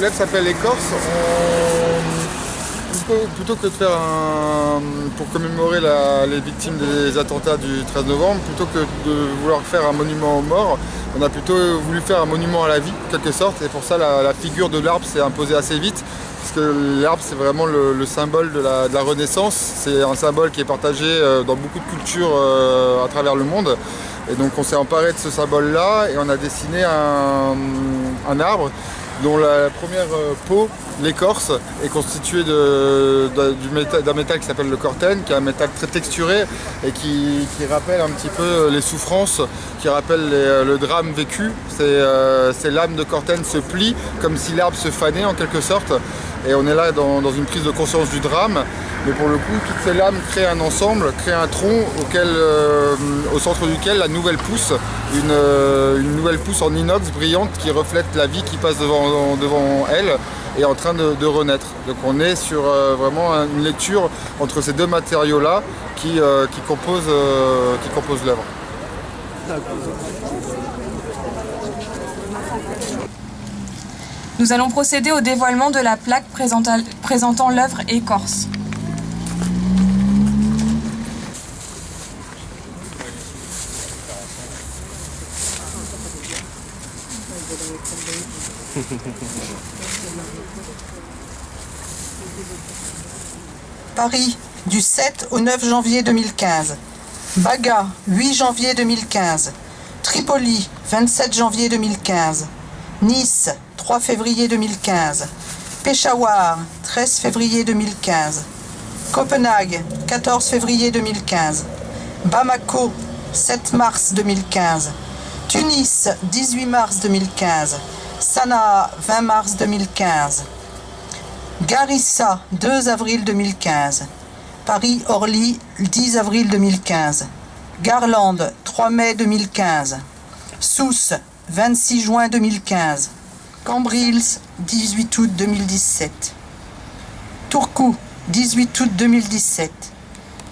L'œuvre s'appelle Écorce. Plutôt que de faire pour commémorer les victimes des attentats du 13 novembre, plutôt que de vouloir faire un monument aux morts, on a plutôt voulu faire un monument à la vie, en quelque sorte. Et pour ça, la figure de l'arbre s'est imposée assez vite, parce que l'arbre, c'est vraiment le symbole de la Renaissance. C'est un symbole qui est partagé dans beaucoup de cultures à travers le monde. Et donc on s'est emparé de ce symbole-là et on a dessiné un arbre dont la première peau, l'écorce, est constituée d'un métal qui s'appelle le cortène, qui est un métal très texturé et qui rappelle un petit peu les souffrances, qui rappelle le drame vécu. Ces lames de cortène se plient comme si l'arbre se fanait en quelque sorte. Et on est là dans une prise de conscience du drame. Mais pour le coup, toutes ces lames créent un ensemble, créent un tronc au centre duquel la nouvelle pousse, une nouvelle pousse en inox brillante qui reflète la vie qui passe devant elle et est en train de renaître. Donc on est sur vraiment une lecture entre ces deux matériaux-là qui composent l'œuvre. Nous allons procéder au dévoilement de la plaque présentant l'œuvre Écorce. Paris, du 7 au 9 janvier 2015. Baga, 8 janvier 2015. Tripoli, 27 janvier 2015. Nice, 3 février 2015. Peshawar, 13 février 2015. Copenhague, 14 février 2015. Bamako, 7 mars 2015. Tunis, 18 mars 2015. Sanaa, 20 mars 2015. Garissa, 2 avril 2015. Paris-Orly, 10 avril 2015. Garlande, 3 mai 2015. Sousse, 26 juin 2015. Cambrils, 18 août 2017. Turku, 18 août 2017.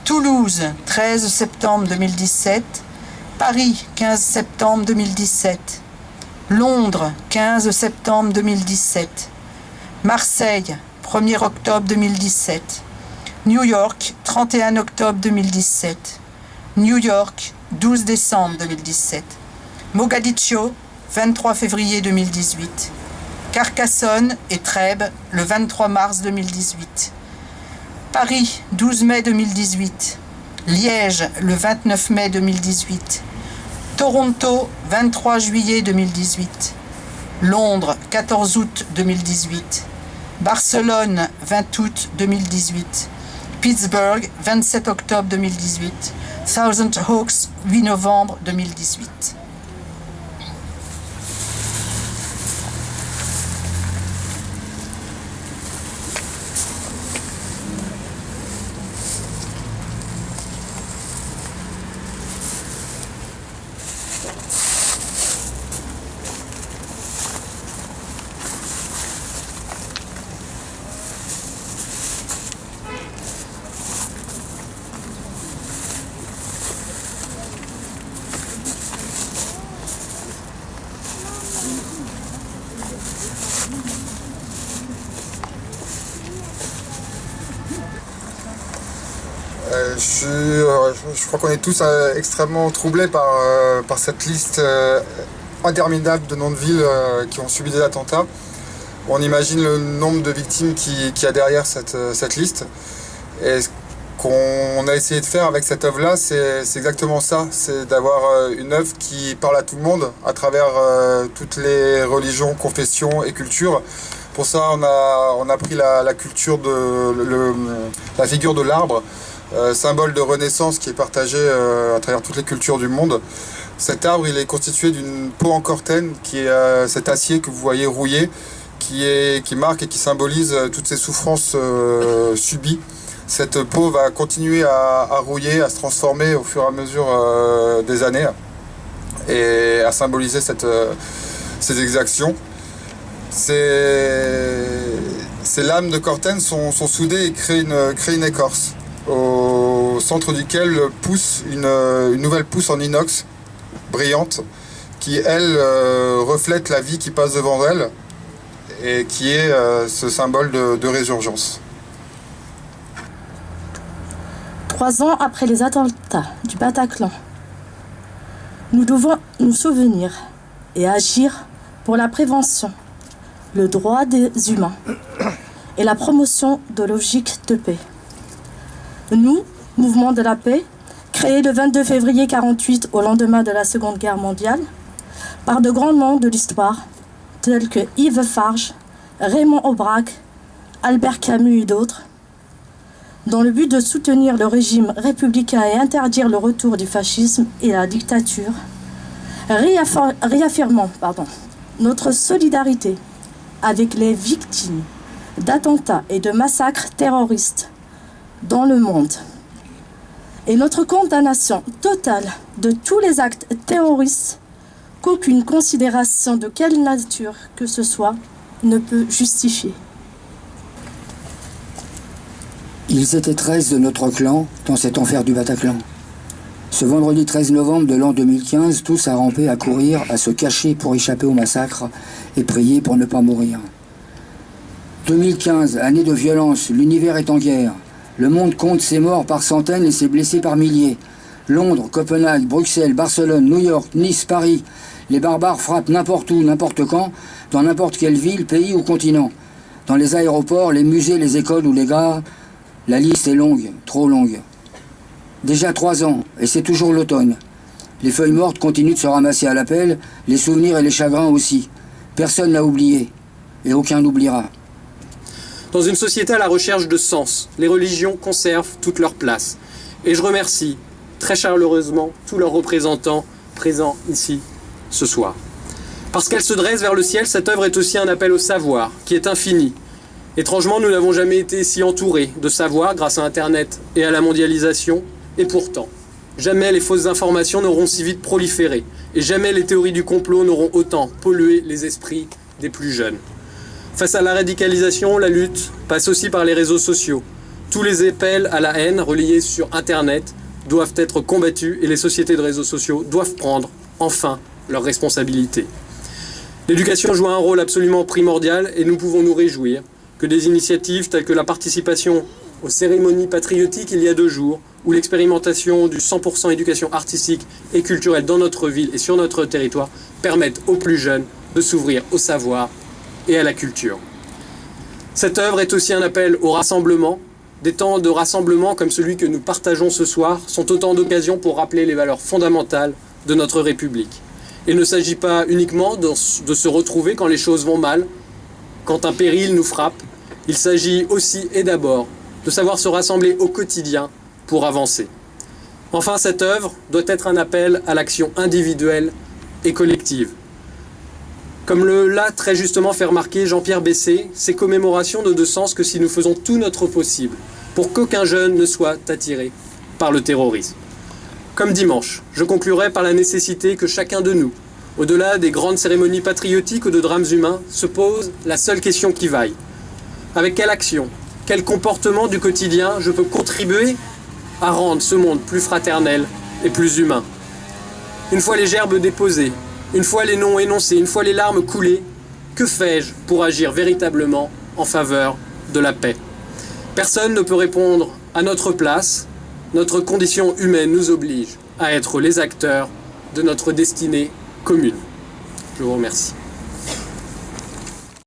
Toulouse, 13 septembre 2017. Paris, 15 septembre 2017. Londres, 15 septembre 2017. Marseille, 1er octobre 2017. New York, 31 octobre 2017. New York, 12 décembre 2017. Mogadiscio, 23 février 2018. Carcassonne et Trèbes, le 23 mars 2018. Paris, 12 mai 2018. Liège, le 29 mai 2018. Toronto, 23 juillet 2018. Londres, 14 août 2018. Barcelone, 20 août 2018. Pittsburgh, 27 octobre 2018. Thousand Oaks, 8 novembre 2018. Je crois qu'on est tous extrêmement troublés par cette liste interminable de noms de villes qui ont subi des attentats. On imagine le nombre de victimes qu'il y a derrière cette liste. Et ce qu'on a essayé de faire avec cette œuvre-là, c'est exactement ça. C'est d'avoir une œuvre qui parle à tout le monde, à travers toutes les religions, confessions et cultures. Pour ça, on a pris la culture la figure de l'arbre, symbole de renaissance qui est partagé à travers toutes les cultures du monde. Cet arbre, il est constitué d'une peau en cortène, qui est cet acier que vous voyez rouillé, qui marque et qui symbolise toutes ces souffrances subies. Cette peau va continuer à rouiller, à se transformer au fur et à mesure des années et à symboliser ces exactions. Ces lames de cortène sont soudées et créent une écorce, au centre duquel pousse une nouvelle pousse en inox brillante qui, elle, reflète la vie qui passe devant elle et qui est ce symbole de résurgence. 3 ans après les attentats du Bataclan, nous devons nous souvenir et agir pour la prévention, le droit des humains et la promotion de logique de paix. Nous, Mouvement de la paix, créé le 22 février 1948 au lendemain de la Seconde Guerre mondiale, par de grands noms de l'histoire, tels que Yves Farge, Raymond Aubrac, Albert Camus et d'autres, dans le but de soutenir le régime républicain et interdire le retour du fascisme et la dictature, réaffirmant notre solidarité avec les victimes d'attentats et de massacres terroristes dans le monde et notre condamnation totale de tous les actes terroristes qu'aucune considération de quelle nature que ce soit ne peut justifier. Ils étaient 13 de notre clan dans cet enfer du Bataclan. Ce vendredi 13 novembre de l'an 2015, tous à ramper, à courir, à se cacher pour échapper au massacre et prier pour ne pas mourir. 2015, année de violence, l'univers est en guerre. Le monde compte ses morts par centaines et ses blessés par milliers. Londres, Copenhague, Bruxelles, Barcelone, New York, Nice, Paris. Les barbares frappent n'importe où, n'importe quand, dans n'importe quelle ville, pays ou continent. Dans les aéroports, les musées, les écoles ou les gares, la liste est longue, trop longue. Déjà 3 ans, et c'est toujours l'automne. Les feuilles mortes continuent de se ramasser à la pelle, les souvenirs et les chagrins aussi. Personne n'a oublié, et aucun n'oubliera. Dans une société à la recherche de sens, les religions conservent toute leur place. Et je remercie très chaleureusement tous leurs représentants présents ici ce soir. Parce qu'elle se dresse vers le ciel, cette œuvre est aussi un appel au savoir, qui est infini. Étrangement, nous n'avons jamais été si entourés de savoir grâce à Internet et à la mondialisation, et pourtant, jamais les fausses informations n'auront si vite proliféré, et jamais les théories du complot n'auront autant pollué les esprits des plus jeunes. Face à la radicalisation, la lutte passe aussi par les réseaux sociaux. Tous les appels à la haine relayés sur Internet doivent être combattus et les sociétés de réseaux sociaux doivent prendre, enfin, leurs responsabilités. L'éducation joue un rôle absolument primordial et nous pouvons nous réjouir que des initiatives telles que la participation aux cérémonies patriotiques il y a 2 jours ou l'expérimentation du 100% éducation artistique et culturelle dans notre ville et sur notre territoire permettent aux plus jeunes de s'ouvrir au savoir et à la culture. Cette œuvre est aussi un appel au rassemblement. Des temps de rassemblement comme celui que nous partageons ce soir sont autant d'occasions pour rappeler les valeurs fondamentales de notre République. Il ne s'agit pas uniquement de se retrouver quand les choses vont mal, quand un péril nous frappe. Il s'agit aussi et d'abord de savoir se rassembler au quotidien pour avancer. Enfin, cette œuvre doit être un appel à l'action individuelle et collective. Comme l'a très justement fait remarquer Jean-Pierre Bessé, ces commémorations n'ont de sens que si nous faisons tout notre possible pour qu'aucun jeune ne soit attiré par le terrorisme. Comme dimanche, je conclurai par la nécessité que chacun de nous, au-delà des grandes cérémonies patriotiques ou de drames humains, se pose la seule question qui vaille. Avec quelle action, quel comportement du quotidien je peux contribuer à rendre ce monde plus fraternel et plus humain? Une fois les gerbes déposées, une fois les noms énoncés, une fois les larmes coulées, que fais-je pour agir véritablement en faveur de la paix? Personne ne peut répondre à notre place. Notre condition humaine nous oblige à être les acteurs de notre destinée commune. Je vous remercie.